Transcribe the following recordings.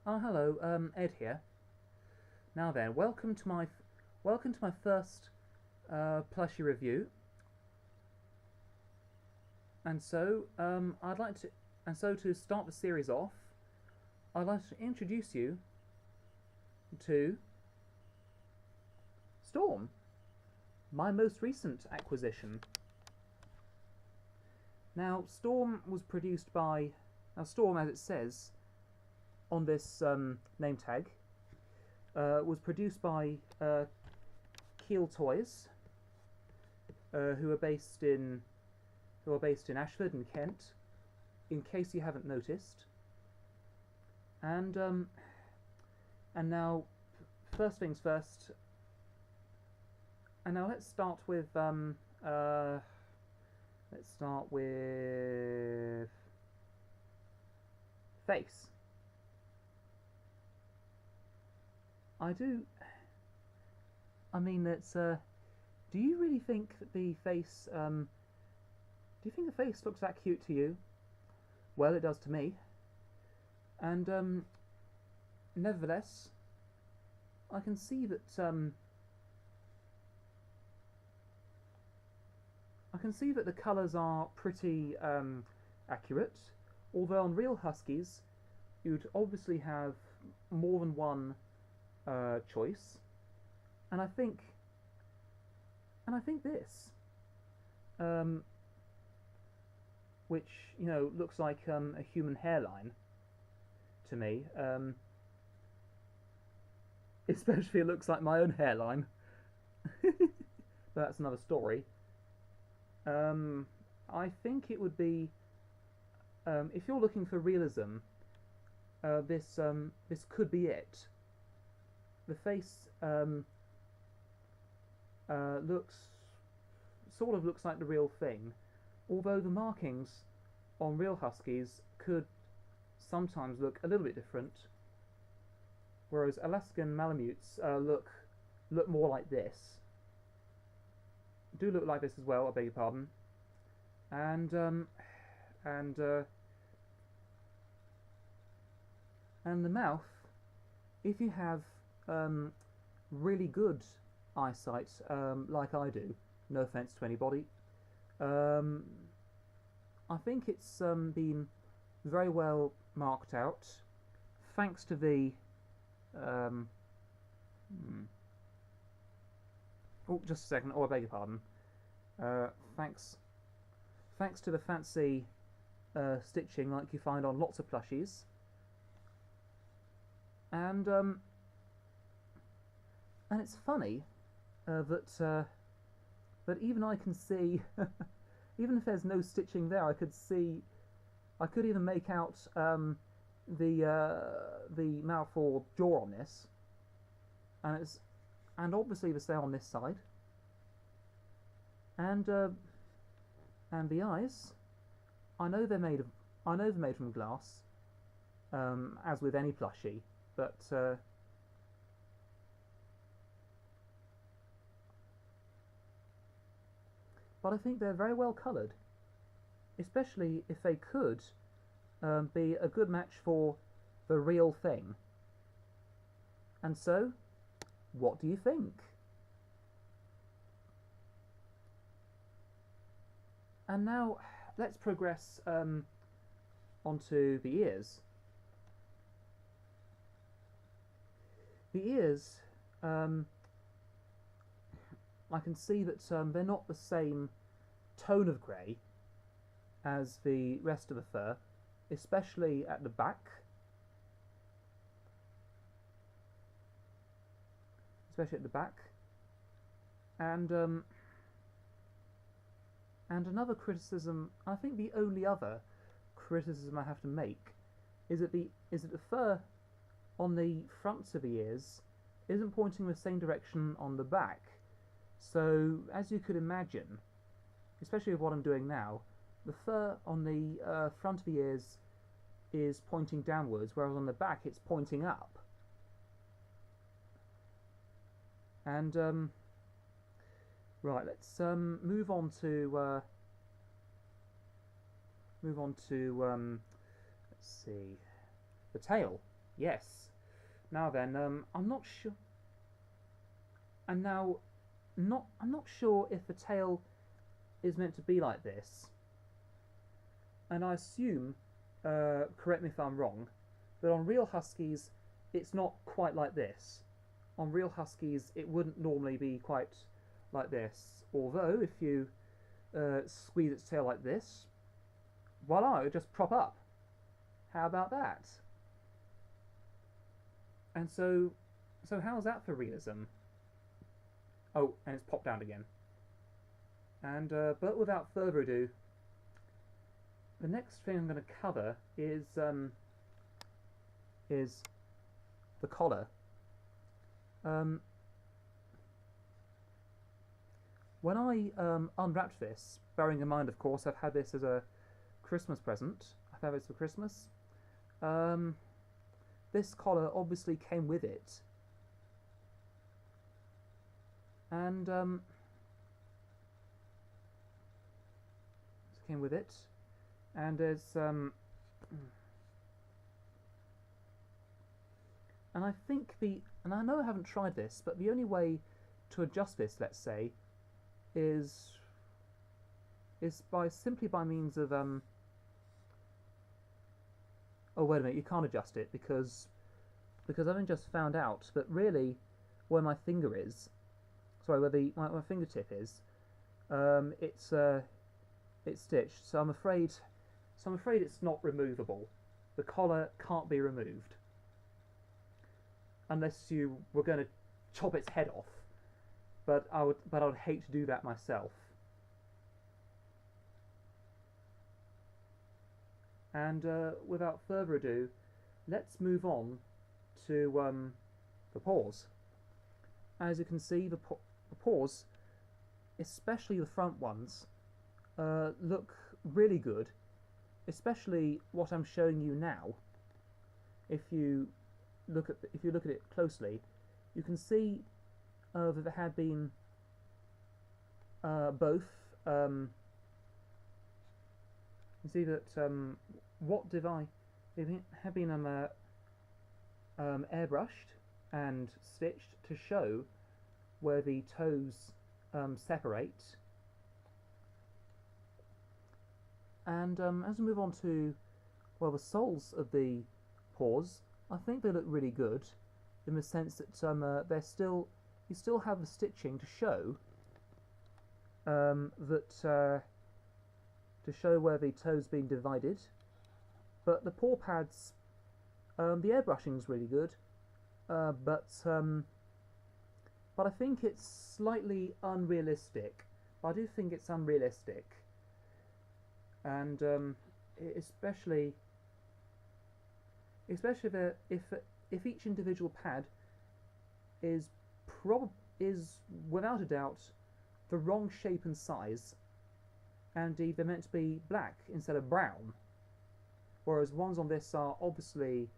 Oh, hello, Ed here. Now then, welcome to my first plushie review. And so, I'd like to, and so to start the series off, I'd like to introduce you to Storm, my most recent acquisition. Now, Storm was produced by, Storm, as it says on this name tag, was produced by Keel Toys, who are based in Ashford in Kent, in case you haven't noticed. And now, first things first. And now let's start with face. Do you really think that the face? Do you think the face looks that cute to you? Well, it does to me. And nevertheless, I can see that the colours are pretty accurate. Although on real huskies, you'd obviously have more than one choice, and I think this, which looks like a human hairline to me. Especially it looks like my own hairline, but that's another story. I think it would be, if you're looking for realism, this could be it. The face looks like the real thing, although the markings on real huskies could sometimes look a little bit different, whereas Alaskan Malamutes look more like this. Do look like this as well. I beg your pardon. And the mouth, if you have really good eyesight, like I do, no offense to anybody, I think it's been very well marked out, thanks to the oh, just a second. Oh, I beg your pardon. Thanks to the fancy stitching like you find on lots of plushies. And it's funny that even I can see, even if there's no stitching there, I could even make out the mouth or jaw on this, and obviously the same on this side, and the eyes. I know they're made from glass, as with any plushie, but I think they're very well coloured, especially if they could be a good match for the real thing. And so, what do you think? And now let's progress onto the ears. The ears, I can see that they're not the same tone of grey as the rest of the fur, especially at the back. And another criticism, I think the only other criticism I have to make, is that the fur on the fronts of the ears isn't pointing the same direction on the back. So, as you could imagine, especially with what I'm doing now, the fur on the front of the ears is pointing downwards, whereas on the back it's pointing up. And right, let's move on to let's see, the tail. Yes. Now then, I'm not sure. And now, I'm not sure if the tail is meant to be like this. And I assume, correct me if I'm wrong, that on real Huskies, it's not quite like this. On real Huskies, it wouldn't normally be quite like this. Although, if you squeeze its tail like this, voila, it would just prop up. How about that? And so how's that for realism? Oh, and it's popped down again. And but without further ado, the next thing I'm going to cover is the collar. When I unwrapped this, bearing in mind, of course, I've had this as a Christmas present. I've had this for Christmas. This collar obviously came with it, and it came with it, and there's and I think and I know I haven't tried this, but the only way to adjust this, let's say, is simply by means of oh wait a minute, you can't adjust it because I've only just found out that really where my finger is, sorry, where my fingertip is, it's stitched. So I'm afraid it's not removable. The collar can't be removed unless you were going to chop its head off. But I would hate to do that myself. And without further ado, let's move on to the paws. As you can see, the paws, especially the front ones, look really good. Especially what I'm showing you now. If you look at it closely, you can see that there had been both. You see that they have been airbrushed and stitched to show where the toes separate. And as we move on to, well, the soles of the paws, I think they look really good, in the sense that you still have the stitching to show to show where the toes being divided. But the paw pads, the airbrushing is really good, but I think it's slightly unrealistic. I do think it's unrealistic. And especially if each individual pad is without a doubt the wrong shape and size, and they're meant to be black instead of brown, whereas ones on this are obviously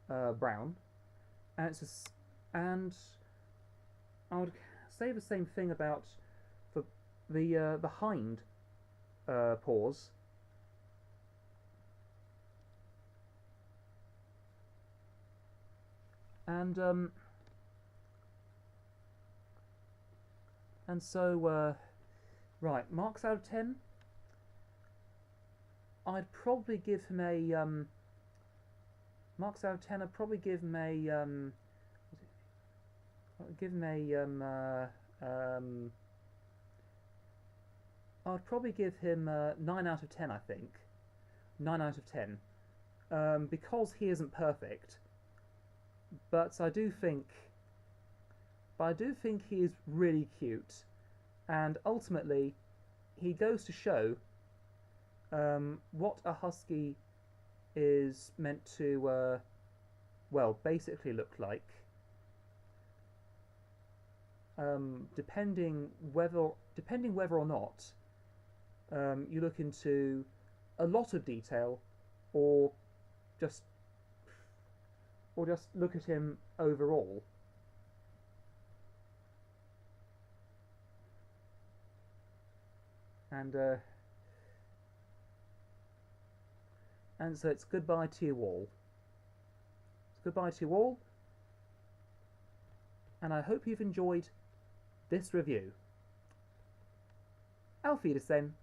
brown, and and I would say the same thing about the hind paws. And so right, marks out of 10. I'd probably give him a marks out of 10. I'd probably give him a I'd probably give him 9 out of 10. I think 9 out of 10, because he isn't perfect. But I do think he is really cute, and ultimately he goes to show what a husky is meant to well, basically look like, depending whether or not you look into a lot of detail, or just look at him overall. And so it's goodbye to you all. goodbye to you all, and I hope you've enjoyed this review. Auf Wiedersehen.